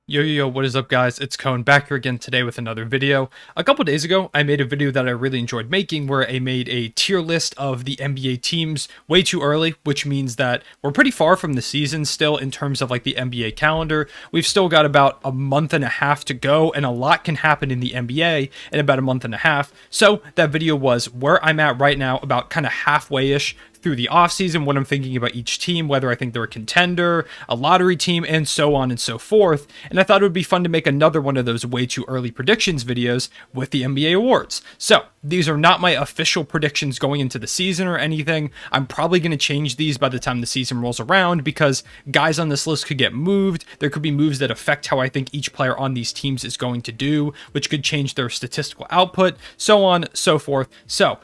Yo, what is up, guys? It's Cone back here again today with another video. A couple days ago, I made a video that I really enjoyed making where I made a tier list of the NBA teams way too early, which means that we're pretty far from the season still in terms of like the NBA calendar. We've still got about a month and a half to go, and a lot can happen in the NBA in about a month and a half. So that video was where I'm at right now, about kind of halfway-ish through the offseason, what I'm thinking about each team, whether I think they're a contender, a lottery team, and so on and so forth. And I thought it would be fun to make another one of those way too early predictions videos with the NBA awards. So these are not my official predictions going into the season or anything. I'm probably going to change these by the time the season rolls around because guys on this list could get moved. There could be moves that affect how I think each player on these teams is going to do, which could change their statistical output, so on, so forth. So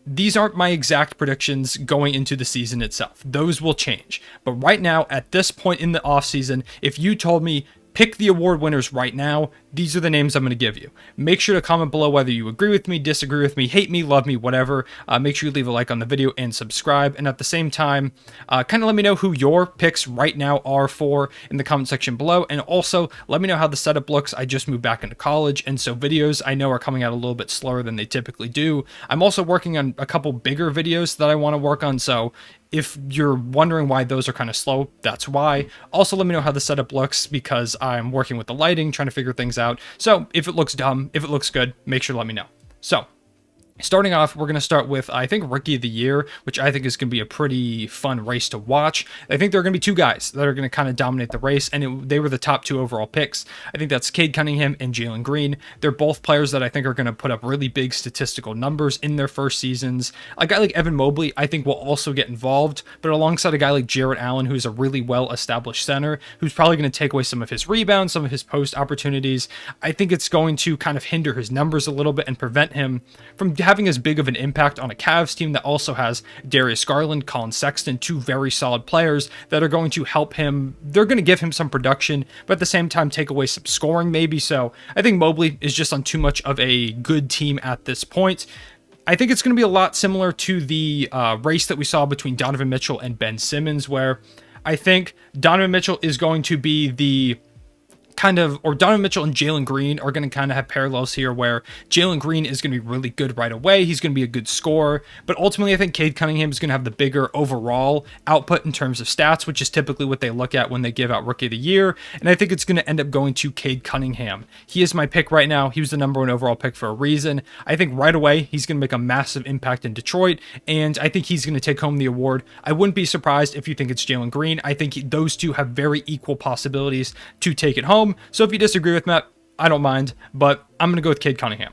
these aren't my exact predictions going into the season itself. Those will change. But right now, at this point in the offseason, if you told me pick the award winners right now, these are the names I'm going to give you. Make sure to comment below whether you agree with me, disagree with me, hate me, love me, whatever. Make sure you leave a like on the video and subscribe. And at the same time, kind of let me know who your picks right now are for in the comment section below. And also let me know how the setup looks. I just moved back into college, and so videos I know are coming out a little bit slower than they typically do. I'm also working on a couple bigger videos that I want to work on, so if you're wondering why those are kind of slow, that's why. Also, let me know how the setup looks because I'm working with the lighting, trying to figure things out. So if it looks dumb, if it looks good, make sure to let me know. So starting off, we're going to start with, I think, Rookie of the Year, which I think is going to be a pretty fun race to watch. I think there are going to be two guys that are going to kind of dominate the race, and they were the top two overall picks. I think that's Cade Cunningham and Jalen Green. They're both players that I think are going to put up really big statistical numbers in their first seasons. A guy like Evan Mobley, I think, will also get involved, but alongside a guy like Jarrett Allen, who's a really well-established center, who's probably going to take away some of his rebounds, some of his post opportunities. I think it's going to kind of hinder his numbers a little bit and prevent him from having as big of an impact on a Cavs team that also has Darius Garland, Colin Sexton, two very solid players that are going to help him. They're going to give him some production, but at the same time take away some scoring maybe. So I think Mobley is just on too much of a good team at this point. I think it's going to be a lot similar to the race that we saw between Donovan Mitchell and Ben Simmons, where I think Donovan Mitchell is going to be the Donovan Mitchell and Jalen Green are going to kind of have parallels here, where Jalen Green is going to be really good right away. He's going to be a good scorer, but ultimately I think Cade Cunningham is going to have the bigger overall output in terms of stats, which is typically what they look at when they give out Rookie of the Year. And I think it's going to end up going to Cade Cunningham. He is my pick right now. He was the #1 overall pick for a reason. I think right away he's going to make a massive impact in Detroit, and I think he's going to take home the award. I wouldn't be surprised if you think it's Jalen Green. I think those two have very equal possibilities to take it home. So if you disagree with Matt, I don't mind, but I'm going to go with Cade Cunningham.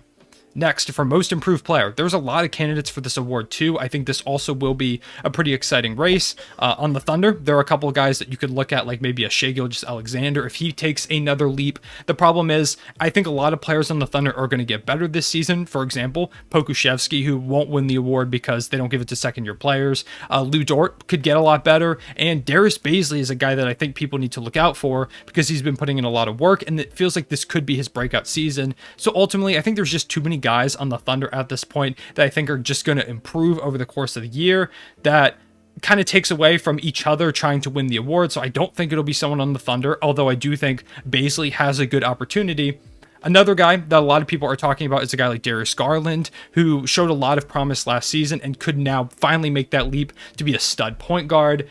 Next, for Most Improved Player, there's a lot of candidates for this award too. I think this also will be a pretty exciting race. On the Thunder, there are a couple of guys that you could look at, like maybe a Shai Gilgeous-Alexander if he takes another leap. The problem is, I think a lot of players on the Thunder are going to get better this season. For example, Pokusevski, who won't win the award because they don't give it to second-year players. Lou Dort could get a lot better, and Darius Bazley is a guy that I think people need to look out for because he's been putting in a lot of work, and it feels like this could be his breakout season. So ultimately, I think there's just too many guys on the Thunder at this point that I think are just going to improve over the course of the year that kind of takes away from each other trying to win the award. So I don't think it'll be someone on the Thunder, although I do think Bazley has a good opportunity. Another guy that a lot of people are talking about is a guy like Darius Garland, who showed a lot of promise last season and could now finally make that leap to be a stud point guard.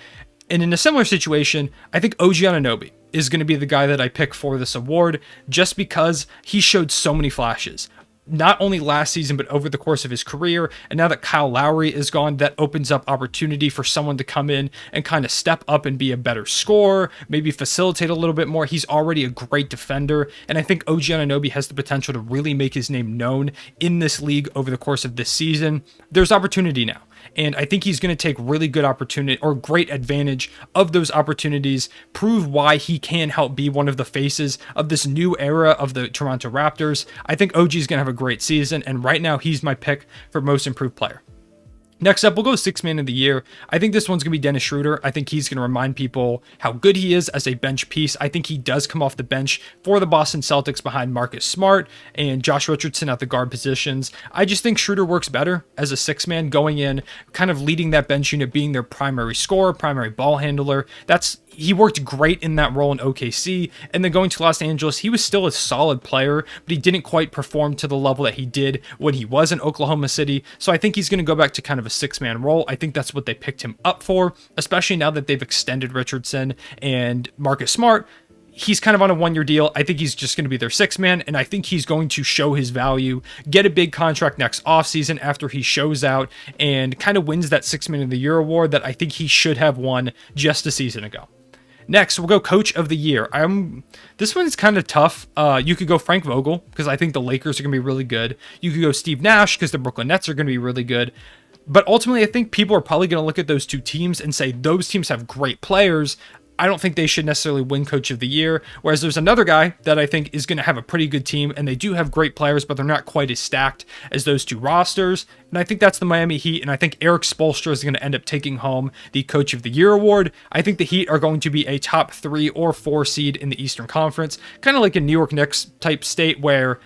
And in a similar situation, I think OG Anunoby is going to be the guy that I pick for this award just because he showed so many flashes. Not only last season, but over the course of his career. And now that Kyle Lowry is gone, that opens up opportunity for someone to come in and kind of step up and be a better scorer, maybe facilitate a little bit more. He's already a great defender, and I think OG Anunoby has the potential to really make his name known in this league over the course of this season. There's opportunity now, and I think he's going to take really good opportunity or great advantage of those opportunities, prove why he can help be one of the faces of this new era of the Toronto Raptors. I think OG is going to have a great season, and right now he's my pick for Most Improved Player. Next up, we'll go six man of the year. I think this one's going to be Dennis Schroeder. I think he's going to remind people how good he is as a bench piece. I think he does come off the bench for the Boston Celtics behind Marcus Smart and Josh Richardson at the guard positions. I just think Schroeder works better as a six man, going in, kind of leading that bench unit, being their primary scorer, primary ball handler. He worked great in that role in OKC, and then going to Los Angeles, he was still a solid player, but he didn't quite perform to the level that he did when he was in Oklahoma City. So I think he's going to go back to kind of a six-man role. I think that's what they picked him up for, especially now that they've extended Richardson and Marcus Smart. He's kind of on a one-year deal. I think he's just going to be their six-man, and I think he's going to show his value, get a big contract next offseason after he shows out and kind of wins that six-man of the year award that I think he should have won just a season ago. Next, we'll go coach of the year. This one's kind of tough. You could go Frank Vogel, because I think the Lakers are going to be really good. You could go Steve Nash, because the Brooklyn Nets are going to be really good. But ultimately, I think people are probably going to look at those two teams and say those teams have great players. I don't think they should necessarily win coach of the year. Whereas there's another guy that I think is going to have a pretty good team, and they do have great players, but they're not quite as stacked as those two rosters. And I think that's the Miami Heat, and I think Eric Spoelstra is going to end up taking home the coach of the year award. I think the Heat are going to be a top 3 or 4 seed in the Eastern Conference, kind of like a New York Knicks type state where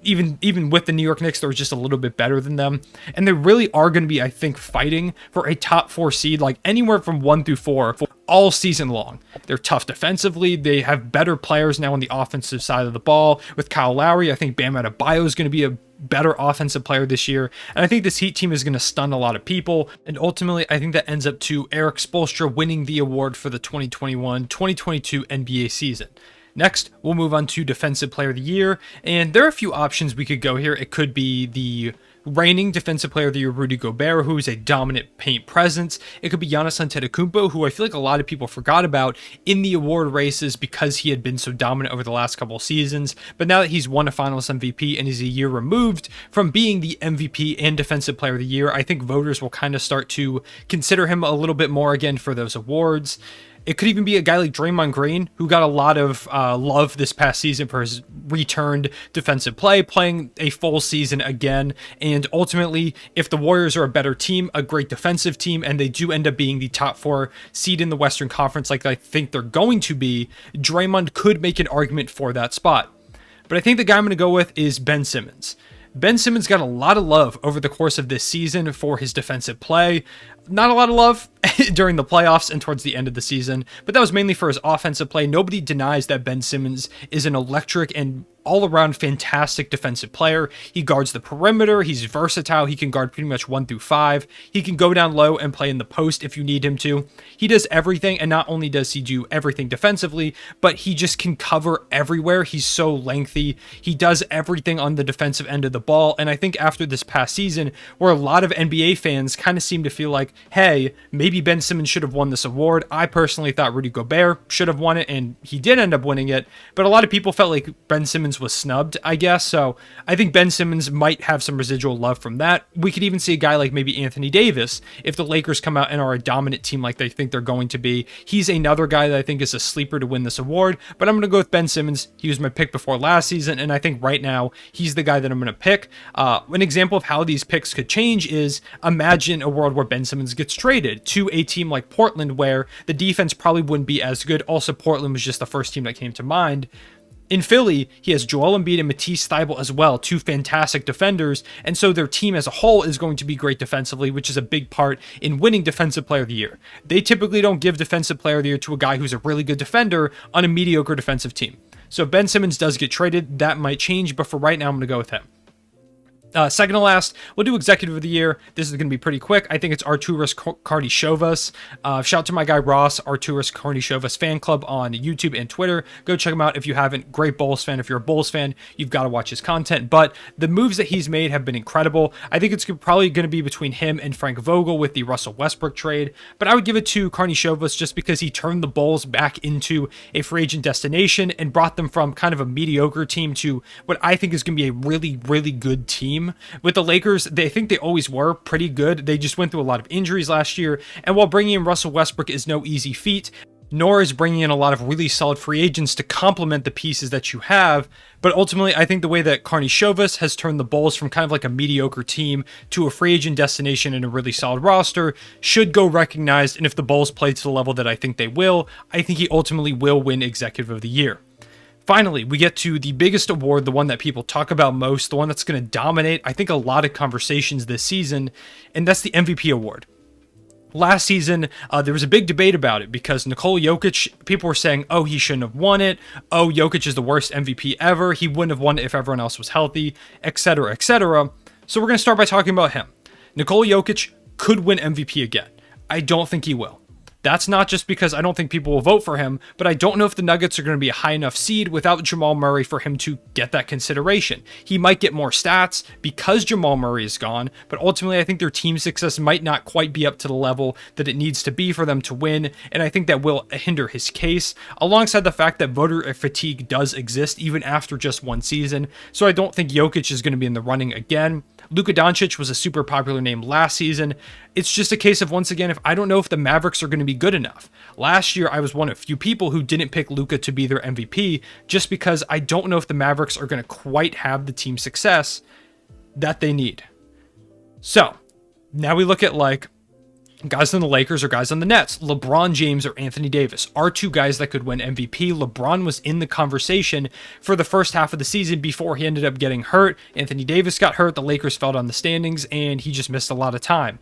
even with the New York Knicks, they're just a little bit better than them. And they really are going to be, I think, fighting for a top 4 seed, like anywhere from 1 through 4 for all season long. They're tough defensively. They have better players now on the offensive side of the ball. With Kyle Lowry, I think Bam Adebayo is going to be a better offensive player this year. And I think this Heat team is going to stun a lot of people. And ultimately, I think that ends up to Eric Spoelstra winning the award for the 2021-2022 NBA season. Next, we'll move on to Defensive Player of the Year, and there are a few options we could go here. It could be the reigning Defensive Player of the Year, Rudy Gobert, who is a dominant paint presence. It could be Giannis Antetokounmpo, who I feel like a lot of people forgot about in the award races because he had been so dominant over the last couple of seasons. But now that he's won a Finals MVP and is a year removed from being the MVP and Defensive Player of the Year, I think voters will kind of start to consider him a little bit more again for those awards. It could even be a guy like Draymond Green, who got a lot of love this past season for his returned defensive play, playing a full season again. And ultimately, if the Warriors are a better team, a great defensive team, and they do end up being the top 4 seed in the Western Conference like I think they're going to be, Draymond could make an argument for that spot. But I think the guy I'm going to go with is Ben Simmons. Ben Simmons got a lot of love over the course of this season for his defensive play. Not a lot of love during the playoffs and towards the end of the season, but that was mainly for his offensive play. Nobody denies that Ben Simmons is an electric and all-around fantastic defensive player. He guards the perimeter. He's versatile. He can guard pretty much 1 through 5. He can go down low and play in the post if you need him to. He does everything, and not only does he do everything defensively, but he just can cover everywhere. He's so lengthy. He does everything on the defensive end of the ball, and I think after this past season, where a lot of NBA fans kind of seem to feel like, hey, maybe Ben Simmons should have won this award. I personally thought Rudy Gobert should have won it, and he did end up winning it, but a lot of people felt like Ben Simmons was snubbed, I guess. So I think Ben Simmons might have some residual love from that. We could even see a guy like maybe Anthony Davis if the Lakers come out and are a dominant team like they think they're going to be. He's another guy that I think is a sleeper to win this award, but I'm going to go with Ben Simmons. He was my pick before last season, and I think right now he's the guy that I'm going to pick. An example of how these picks could change is imagine a world where Ben Simmons gets traded to a team like Portland where the defense probably wouldn't be as good. Also, Portland was just the first team that came to mind. In Philly, he has Joel Embiid and Matisse Thybulle as well, 2 fantastic defenders, and so their team as a whole is going to be great defensively, which is a big part in winning Defensive Player of the Year. They typically don't give Defensive Player of the Year to a guy who's a really good defender on a mediocre defensive team. So if Ben Simmons does get traded, that might change, but for right now, I'm going to go with him. Second to last, we'll do Executive of the Year. This is going to be pretty quick. I think it's Arturas Kardashiovas. Shout out to my guy Ross, Arturas Kardashiovas fan club on YouTube and Twitter. Go check him out if you haven't. Great Bulls fan. If you're a Bulls fan, you've got to watch his content. But the moves that he's made have been incredible. I think it's probably going to be between him and Frank Vogel with the Russell Westbrook trade. But I would give it to Kardashiovas just because he turned the Bulls back into a free agent destination and brought them from kind of a mediocre team to what I think is going to be a really, really good team. With the Lakers, they think they always were pretty good. They just went through a lot of injuries last year, and while bringing in Russell Westbrook is no easy feat, nor is bringing in a lot of really solid free agents to complement the pieces that you have. But ultimately, I think the way that Karnisovas has turned the Bulls from kind of like a mediocre team to a free agent destination and a really solid roster should go recognized. And if the Bulls play to the level that I think they will, I think he ultimately will win Executive of the Year. Finally, we get to the biggest award, the one that people talk about most, the one that's going to dominate, I think, a lot of conversations this season, and that's the MVP award. Last season, there was a big debate about it because Nikola Jokic, people were saying, oh, he shouldn't have won it. Oh, Jokic is the worst MVP ever. He wouldn't have won it if everyone else was healthy, etc., etc. So we're going to start by talking about him. Nikola Jokic could win MVP again. I don't think he will. That's not just because I don't think people will vote for him, but I don't know if the Nuggets are going to be a high enough seed without Jamal Murray for him to get that consideration. He might get more stats because Jamal Murray is gone, but ultimately I think their team success might not quite be up to the level that it needs to be for them to win, and I think that will hinder his case, alongside the fact that voter fatigue does exist even after just one season, so I don't think Jokic is going to be in the running again. Luka Doncic was a super popular name last season. It's just a case of, once again, if I don't know if the Mavericks are going to be good enough. Last year, I was one of few people who didn't pick Luka to be their MVP just because I don't know if the Mavericks are going to quite have the team success that they need. So now we look at like guys on the Lakers or guys on the Nets. LeBron James or Anthony Davis are two guys that could win MVP. LeBron was in the conversation for the first half of the season before he ended up getting hurt. Anthony Davis got hurt. The Lakers fell down the standings and he just missed a lot of time.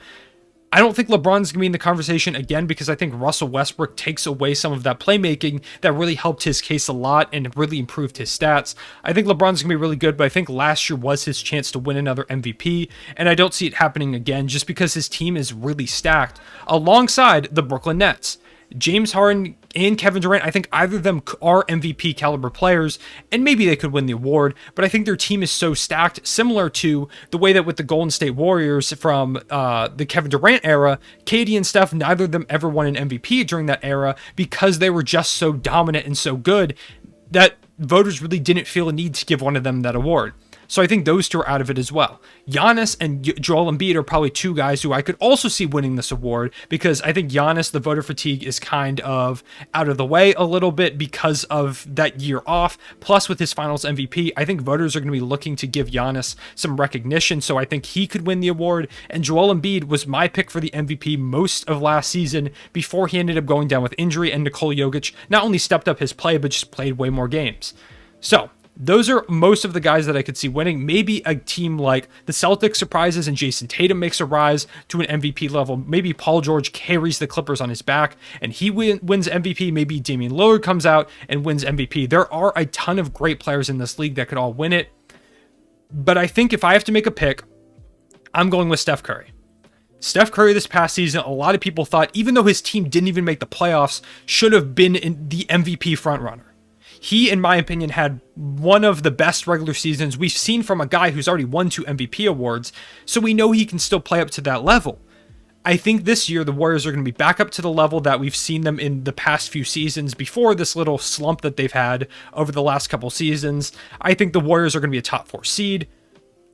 I don't think LeBron's going to be in the conversation again because I think Russell Westbrook takes away some of that playmaking that really helped his case a lot and really improved his stats. I think LeBron's going to be really good, but I think last year was his chance to win another MVP, and I don't see it happening again just because his team is really stacked alongside the Brooklyn Nets. James Harden and Kevin Durant, I think either of them are MVP caliber players, and maybe they could win the award, but I think their team is so stacked, similar to the way that with the Golden State Warriors from the Kevin Durant era, KD and Steph, neither of them ever won an MVP during that era because they were just so dominant and so good that voters really didn't feel a need to give one of them that award. So I think those two are out of it as well. Giannis and Joel Embiid are probably two guys who I could also see winning this award because I think Giannis, the voter fatigue is kind of out of the way a little bit because of that year off. Plus with his finals MVP, I think voters are going to be looking to give Giannis some recognition. So I think he could win the award. And Joel Embiid was my pick for the MVP most of last season before he ended up going down with injury, and Nikola Jokic not only stepped up his play, but just played way more games. So those are most of the guys that I could see winning. Maybe a team like the Celtics surprises and Jason Tatum makes a rise to an MVP level. Maybe Paul George carries the Clippers on his back and he wins MVP. Maybe Damian Lillard comes out and wins MVP. There are a ton of great players in this league that could all win it. But I think if I have to make a pick, I'm going with Steph Curry. Steph Curry this past season, a lot of people thought, even though his team didn't even make the playoffs, should have been in the MVP frontrunner. He, in my opinion, had one of the best regular seasons we've seen from a guy who's already won 2 MVP awards, so we know he can still play up to that level. I think this year the Warriors are going to be back up to the level that we've seen them in the past few seasons before this little slump that they've had over the last couple seasons. I think the Warriors are going to be a top 4 seed.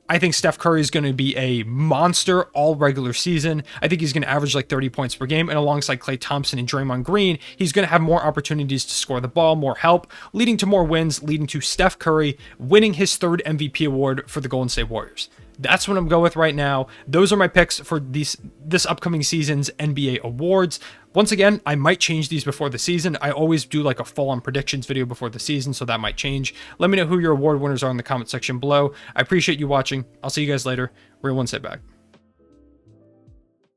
I think Steph Curry is going to be a monster all regular season. I think he's going to average like 30 points per game. And alongside Klay Thompson and Draymond Green, he's going to have more opportunities to score the ball, more help, leading to more wins, leading to Steph Curry winning his 3rd MVP award for the Golden State Warriors. That's what I'm going with right now. Those are my picks for this upcoming season's NBA awards. Once again, I might change these before the season. I always do like a full-on predictions video before the season, so that might change. Let me know who your award winners are in the comment section below. I appreciate you watching. I'll see you guys later. Real One, sit back.